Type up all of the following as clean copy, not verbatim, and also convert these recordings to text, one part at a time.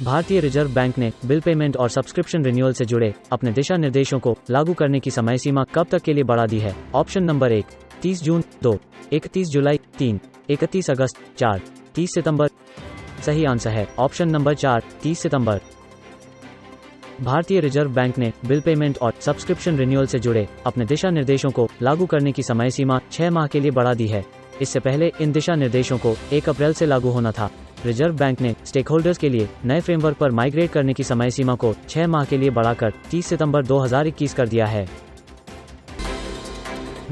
भारतीय reserve bank ने bill payment और सब्सक्रिप्शन रिन्यूअल से जुड़े अपने दिशा निर्देशों को लागू करने की समय सीमा कब तक के लिए बढ़ा दी है? ऑप्शन नंबर 1 30 जून, 2 31 जुलाई, 3 31 अगस्त, 4 30 सितंबर। सही आंसर है ऑप्शन नंबर 4 30 सितंबर। भारतीय रिजर्व बैंक ने बिल पेमेंट और सब्सक्रिप्शन रिन्यूअल से जुड़े अपने दिशा निर्देशों को लागू करने की समय सीमा 6 माह के लिए बढ़ा दी है। इससे पहले इन दिशा निर्देशों को 1 अप्रैल से लागू होना था। रिजर्व बैंक ने स्टेकहोल्डर्स के लिए नए फ्रेमवर्क पर माइग्रेट करने की समय सीमा को 6 माह के लिए बढ़ाकर 30 सितंबर 2021 कर दिया है।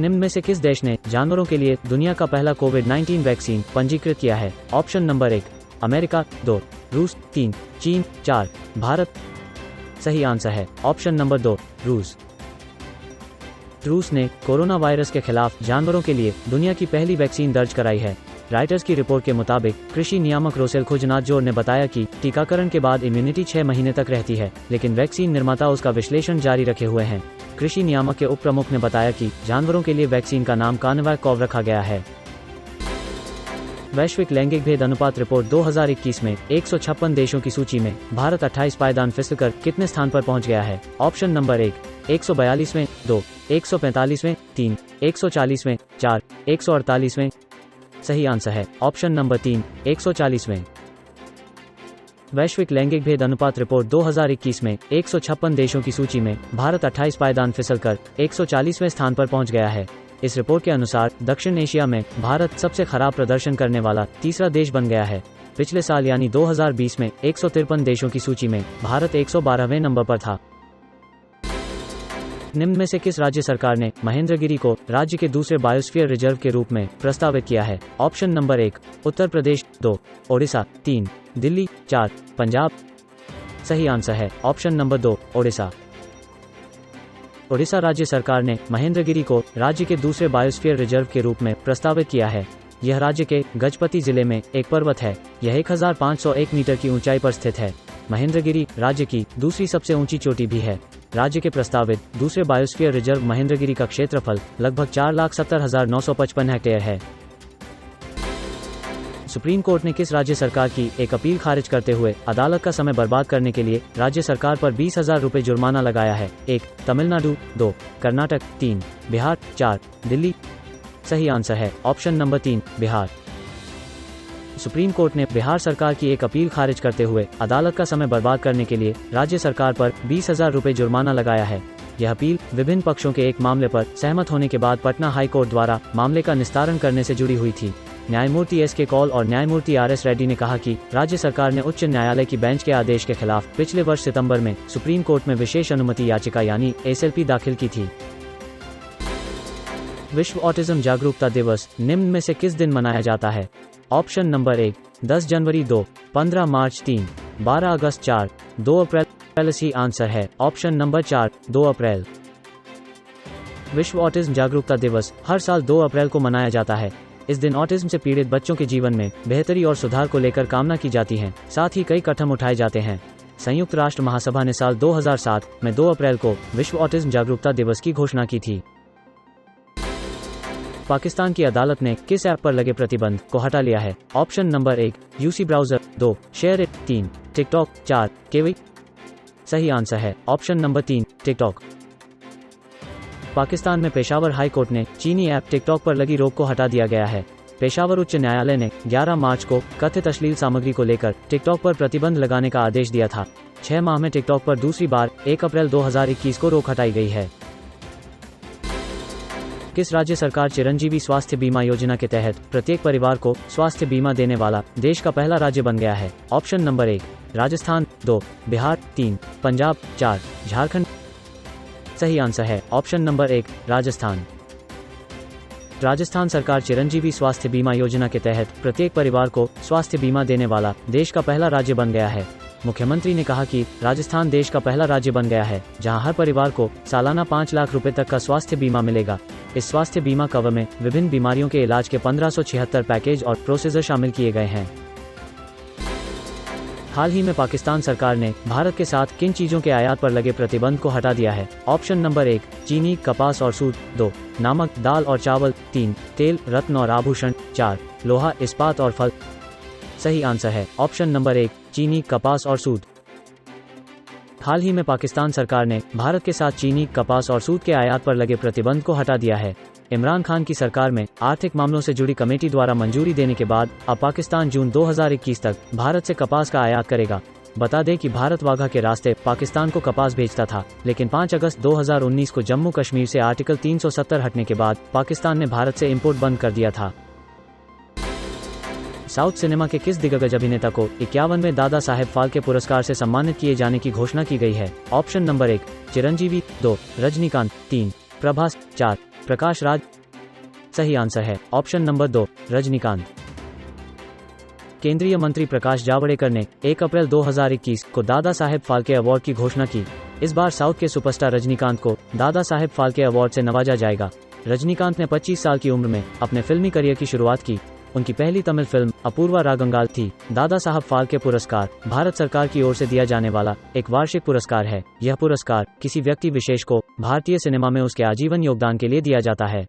निम्न में से किस देश ने जानवरों के लिए दुनिया का पहला कोविड-19 वैक्सीन पंजीकृत किया है? ऑप्शन नंबर 1 अमेरिका, 2 रूस, 3 चीन, 4 भारत। सही आंसर है ऑप्शन नंबर 2 रूस। रूस ने कोरोना वायरस के खिलाफ जानवरों के लिए दुनिया की पहली वैक्सीन दर्ज कराई है। राइटर्स की रिपोर्ट के मुताबिक कृषि नियामक रोसेल खुजनातजोर ने बताया कि टीकाकरण के बाद इम्यूनिटी 6 महीने तक रहती है, लेकिन वैक्सीन निर्माता उसका विश्लेषण जारी रखे हुए हैं। कृषि नियामक के उप प्रमुख ने बताया कि जानवरों के लिए वैक्सीन का नाम कानवैकॉव रखा गया है। वैश्विक लैंगिक भेद अनुपात रिपोर्ट 2021 में 156 देशों की सूची में भारत 28 पायदान फिसल कर कितने स्थान पर पहुंच गया है? Option number 1 142वें, 2 145वें, 3 140वें, 4 148वें। सही आंसर है ऑप्शन नंबर 3 140वें। वैश्विक लैंगिक भेद अनुपात रिपोर्ट 2021 में 156 देशों की सूची में भारत 28 पायदान फिसल कर 140वें स्थान पर पहुंच गया है। इस रिपोर्ट के अनुसार दक्षिण एशिया में भारत सबसे खराब प्रदर्शन करने वाला तीसरा देश बन गया है। पिछले साल यानी 2020 में 153 देशों की सूची में भारत 112वें नंबर पर था। निम्न में से किस राज्य सरकार ने महेंद्रगिरी को राज्य के दूसरे बायोस्फीयर रिजर्व के रूप में प्रस्तावित किया है? Option number 1 Uttar Pradesh, 2 Odisha, 3 Delhi, 4 Punjab. सही आंसर है ऑप्शन नंबर 2 ओडिशा। ओडिशा राज्य सरकार ने महेंद्रगिरी को राज्य के दूसरे बायोस्फीयर रिजर्व के रूप में प्रस्तावित किया है। यह राज्य के गजपति जिले में एक पर्वत है। यह 1501 मीटर की ऊंचाई पर स्थित है। महेंद्रगिरी राज्य की दूसरी सबसे ऊंची चोटी भी है। राज्य के प्रस्तावित दूसरे बायोस्फीयर रिजर्व महेंद्रगिरी का क्षेत्रफल लगभग 4,70,955 हेक्टेयर है। सुप्रीम कोर्ट ने किस राज्य सरकार की एक अपील खारिज करते हुए अदालत का समय बर्बाद करने के लिए राज्य सरकार पर 20,000 रुपये जुर्माना लगाया है? 1 तमिलनाडु, 2 कर्नाटक, 3 बिहार, 4 दिल्ली। सही आंसर है option number 3 Bihar. Supreme court ने बिहार सरकार की एक अपील खारिज करते हुए अदालत का समय बर्बाद करने के लिए राज्य सरकार पर 20,000 रुपये जुर्माना लगाया है। यह अपील विभिन्न पक्षों के एक मामले पर सहमत होने के बाद पटना हाई कोर्ट द्वारा मामले का निस्तारण करने से जुड़ी हुई थी। न्यायमूर्ति एस के कौल और न्यायमूर्ति RS रेड्डी ने कहा कि राज्य सरकार ने उच्च न्यायालय की बेंच के आदेश के खिलाफ पिछले वर्ष सितंबर में सुप्रीम कोर्ट में विशेष अनुमति याचिका यानी SLP दाखिल की थी। विश्व ऑटिज्म जागरूकता दिवस निम्न में से किस दिन मनाया जाता है? ऑप्शन नंबर 1 10 जनवरी, 2 15 मार्च, 3 12 अगस्त, 4 2 अप्रैल। सही आंसर है ऑप्शन नंबर 4 2 अप्रैल। विश्व ऑटिज्म जागरूकता दिवस हर साल 2 अप्रैल को मनाया जाता है। इस दिन ऑटिज्म से पीड़ित बच्चों के जीवन में बेहतरी और सुधार को लेकर कामना की जाती है। साथ ही कई कदम उठाए जाते हैं। संयुक्त राष्ट्र महासभा ने साल 2007 में 2 अप्रैल को विश्व ऑटिज्म जागरूकता दिवस की घोषणा की थी। पाकिस्तान की अदालत ने किस ऐप पर लगे प्रतिबंध को हटा लिया है? Option number 1 UC browser, 2 share it, 3 TikTok, 4 केवी। सही आंसर है ऑप्शन नंबर 3 टिकटॉक। पाकिस्तान में पेशावर हाई कोर्ट ने चीनी ऐप टिकटॉक पर लगी रोक को हटा दिया गया है। पेशावर उच्च न्यायालय ने 11 मार्च को कथित अश्लील सामग्री को लेकर टिकटॉक पर प्रतिबंध लगाने का आदेश दिया था। 6 माह में टिकटॉक पर दूसरी बार 1 अप्रैल 2021 को रोक हटाई गई है। किस राज्य सरकार चिरंजीवी स्वास्थ्य बीमा योजना के तहत प्रत्येक परिवार को स्वास्थ्य बीमा देने वाला देश का पहला राज्य बन गया है? Option number 1 Rajasthan, 2 Bihar, 3 Punjab, 4 Jharkhand. सही आंसर है ऑप्शन नंबर 1 राजस्थान। राजस्थान सरकार चिरंजीवी स्वास्थ्य बीमा योजना के तहत प्रत्येक परिवार को स्वास्थ्य बीमा देने वाला देश का पहला राज्य बन गया है। मुख्यमंत्री ने कहा कि राजस्थान देश का पहला राज्य बन गया है जहां हर परिवार को सालाना 5 लाख रुपए तक का स्वास्थ्य बीमा मिलेगा। इस स्वास्थ्य बीमा कवर में विभिन्न बीमारियों के इलाज के 1576 पैकेज और प्रोसीजर शामिल किए गए हैं। हाल ही में पाकिस्तान सरकार ने भारत के साथ किन चीजों के आयात पर लगे प्रतिबंध को हटा दिया है? ऑप्शन नंबर 1 चीनी, कपास और सूत, 2 नमक, दाल और चावल, 3 तेल, रत्न और आभूषण, 4 लोहा, इस्पात और फल। सही आंसर है ऑप्शन नंबर 1 चीनी, कपास और सूत। हाल ही में पाकिस्तान सरकार ने भारत के साथ चीनी, कपास और सूत के आयात पर लगे प्रतिबंध को हटा दिया है। इमरान खान की सरकार में आर्थिक मामलों से जुड़ी कमेटी द्वारा मंजूरी देने के बाद अब पाकिस्तान जून 2021 तक भारत से कपास का आयात करेगा। बता दें कि भारत वाघा के रास्ते पाकिस्तान को कपास भेजता था, लेकिन 5 अगस्त 2019 को जम्मू कश्मीर से आर्टिकल 370 हटने के बाद पाकिस्तान ने भारत से इंपोर्ट बंद कर दिया था। साउथ सिनेमा के किस दिग्गज अभिनेता को 51वें दादा साहेब फाल्के पुरस्कार से सम्मानित किए जाने की घोषणा की गई है? Option number 1 Chiranjeevi, 2 Rajinikanth, 3 Prabhas, 4 Prakash Raj. सही आंसर है ऑप्शन नंबर 2 रजनीकांत। केंद्रीय मंत्री प्रकाश जावड़ेकर ने 1 अप्रैल 2021 को दादा साहेब फाल्के अवार्ड की घोषणा की। इस बार साउथ के सुपरस्टार रजनीकांत को दादा साहेब फाल्के अवार्ड से नवाजा जाएगा। रजनीकांत ने 25 साल की उम्र में अपने फिल्मी करियर की शुरुआत की। उनकी पहली तमिल फिल्म अपूर्वा रागंगाल थी। दादा साहब फाल्के पुरस्कार भारत सरकार की ओर से दिया जाने वाला एक वार्षिक पुरस्कार है। यह पुरस्कार किसी व्यक्ति विशेष को भारतीय सिनेमा में उसके आजीवन योगदान के लिए दिया जाता है।